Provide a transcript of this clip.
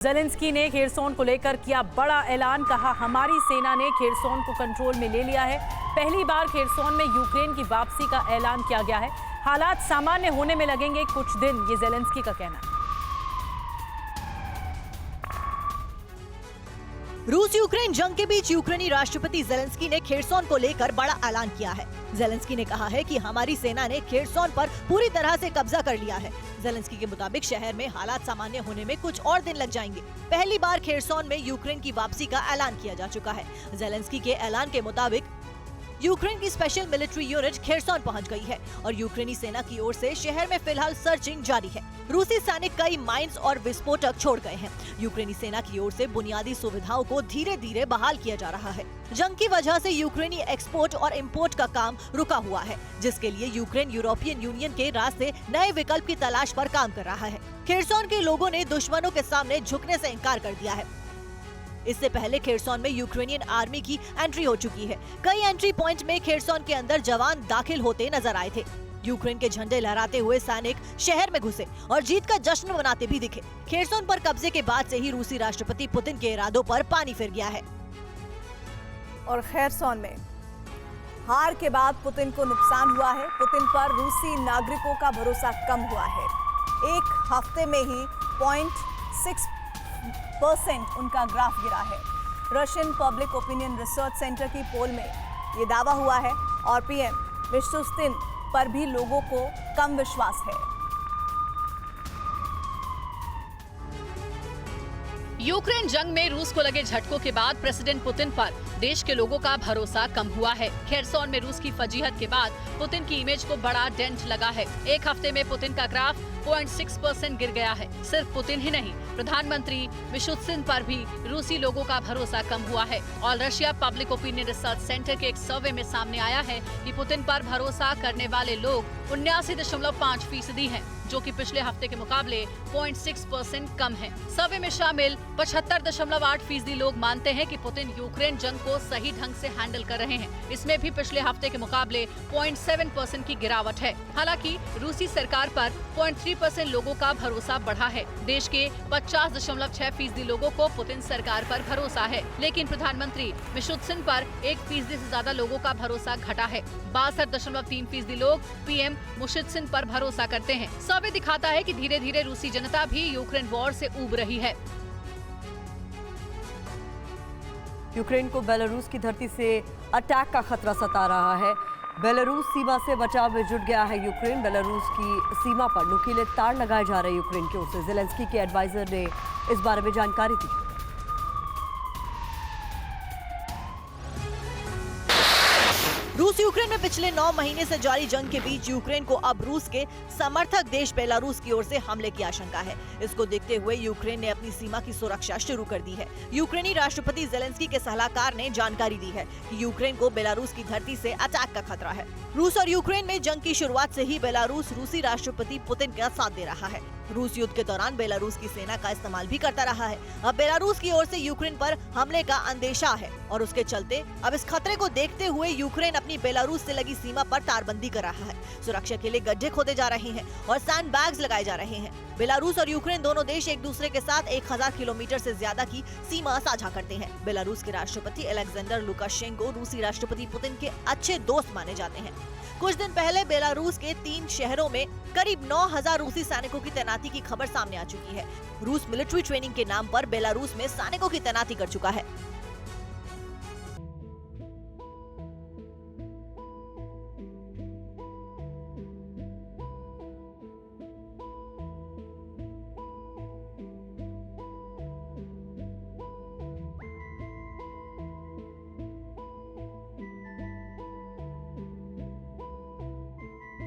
Zelensky ने Kherson को लेकर किया बड़ा ऐलान। कहा, हमारी सेना ने खेरसोन को कंट्रोल में ले लिया है। पहली बार खेरसोन में यूक्रेन की वापसी का ऐलान किया गया है। हालात सामान्य होने में लगेंगे कुछ दिन, ये ज़ेलेंस्की का कहना है। रूस यूक्रेन जंग के बीच यूक्रेनी राष्ट्रपति ज़ेलेंस्की ने खेरसोन को लेकर बड़ा ऐलान किया है। ज़ेलेंस्की ने कहा है कि हमारी सेना ने खेरसोन पर पूरी तरह से कब्जा कर लिया है। ज़ेलेंस्की के मुताबिक शहर में हालात सामान्य होने में कुछ और दिन लग जाएंगे। पहली बार खेरसोन में यूक्रेन की वापसी का ऐलान किया जा चुका है। ज़ेलेंस्की के ऐलान के मुताबिक यूक्रेन की स्पेशल मिलिट्री यूनिट खेरसोन पहुंच गई है और यूक्रेनी सेना की ओर से शहर में फिलहाल सर्चिंग जारी है। रूसी सैनिक कई माइंस और विस्फोटक छोड़ गए हैं। यूक्रेनी सेना की ओर से बुनियादी सुविधाओं को धीरे धीरे बहाल किया जा रहा है। जंग की वजह से यूक्रेनी एक्सपोर्ट और इम्पोर्ट का काम रुका हुआ है, जिसके लिए यूक्रेन यूरोपियन यूनियन के रास्ते नए विकल्प की तलाश पर काम कर रहा है। खेरसोन के लोगों ने दुश्मनों के सामने झुकने से इनकार कर दिया है। इससे पहले खेरसोन में यूक्रेनियन आर्मी की एंट्री हो चुकी है। कई एंट्री पॉइंट में खेरसोन के अंदर जवान दाखिल होते नजर आए थे। यूक्रेन के झंडे लहराते हुए सैनिक शहर में घुसे और जीत का जश्न मनाते भी दिखे। खेरसोन पर कब्जे के बाद से ही रूसी राष्ट्रपति पुतिन के इरादों पर पानी फिर गया है। और खेरसोन में हार के बाद पुतिन को नुकसान हुआ है। पुतिन पर रूसी नागरिकों का भरोसा कम हुआ है। एक हफ्ते में ही 0.6% उनका ग्राफ गिरा है। Russian public opinion research centre की पोल में ये दावा हुआ है और पीएम मिशुस्तिन पर भी लोगों को कम विश्वास है। यूक्रेन जंग में रूस को लगे झटकों के बाद प्रेसिडेंट पुतिन पर देश के लोगों का भरोसा कम हुआ है। खेरसोन में रूस की फजीहत के बाद पुतिन की इमेज को बड़ा डेंट लगा है। एक हफ्ते में पुतिन का ग्राफ 0.6% गिर गया है। सिर्फ पुतिन ही नहीं, प्रधानमंत्री मिशुस्तिन पर भी रूसी लोगों का भरोसा कम हुआ है। All Russia public opinion research centre के एक सर्वे में सामने आया है कि पुतिन पर भरोसा करने वाले लोग 79.5% हैं, जो कि पिछले हफ्ते के मुकाबले 0.6% कम है। सर्वे में शामिल 75.8% लोग मानते हैं कि पुतिन यूक्रेन जंग को सही ढंग से हैंडल कर रहे हैं। इसमें भी पिछले हफ्ते के मुकाबले 0.7% की गिरावट है। हालांकि रूसी सरकार पर 0.3% लोगों का भरोसा बढ़ा है। देश के 50.6% लोगों को पुतिन सरकार पर भरोसा है, लेकिन प्रधानमंत्री मिशुस्तिन पर 1% से ज्यादा लोगों का भरोसा घटा है। 62.3% लोग पीएम मिशुस्तिन पर भरोसा करते हैं। सर्वे दिखाता है कि धीरे धीरे रूसी जनता भी यूक्रेन वॉर से ऊब रही है। यूक्रेन को बेलारूस की धरती से अटैक का खतरा सता रहा है। बेलारूस सीमा से बचाव में जुट गया है यूक्रेन। बेलारूस की सीमा पर नुकीले तार लगाए जा रहे यूक्रेन की ओर से। ज़ेलेंस्की के एडवाइजर ने इस बारे में जानकारी दी। रूस यूक्रेन में पिछले 9 महीने से जारी जंग के बीच यूक्रेन को अब रूस के समर्थक देश बेलारूस की ओर से हमले की आशंका है। इसको देखते हुए यूक्रेन ने अपनी सीमा की सुरक्षा शुरू कर दी है। यूक्रेनी राष्ट्रपति ज़ेलेंस्की के सलाहकार ने जानकारी दी है कि यूक्रेन को बेलारूस की धरती से अटैक का खतरा है। रूस और यूक्रेन में जंग की शुरुआत से ही बेलारूस रूसी राष्ट्रपति पुतिन का साथ दे रहा है। रूस युद्ध के दौरान बेलारूस की सेना का इस्तेमाल भी करता रहा है। अब बेलारूस की ओर से यूक्रेन पर हमले का अंदेशा है और उसके चलते अब इस खतरे को देखते हुए यूक्रेन अपनी बेलारूस से लगी सीमा पर तारबंदी कर रहा है। सुरक्षा के लिए गड्ढे खोदे जा रहे हैं और सैंड बैग्स लगाए जा रहे हैं। बेलारूस और यूक्रेन दोनों देश एक दूसरे के साथ 1000 किलोमीटर से ज्यादा की सीमा साझा करते हैं। बेलारूस के राष्ट्रपति अलेक्जेंडर लुकाशेंको रूसी राष्ट्रपति पुतिन के अच्छे दोस्त माने जाते हैं। कुछ दिन पहले बेलारूस के 3 शहरों में करीब 9000 रूसी सैनिकों की तैनाती की खबर सामने आ चुकी है। रूस मिलिट्री ट्रेनिंग के नाम पर बेलारूस में सैनिकों की तैनाती कर चुका है।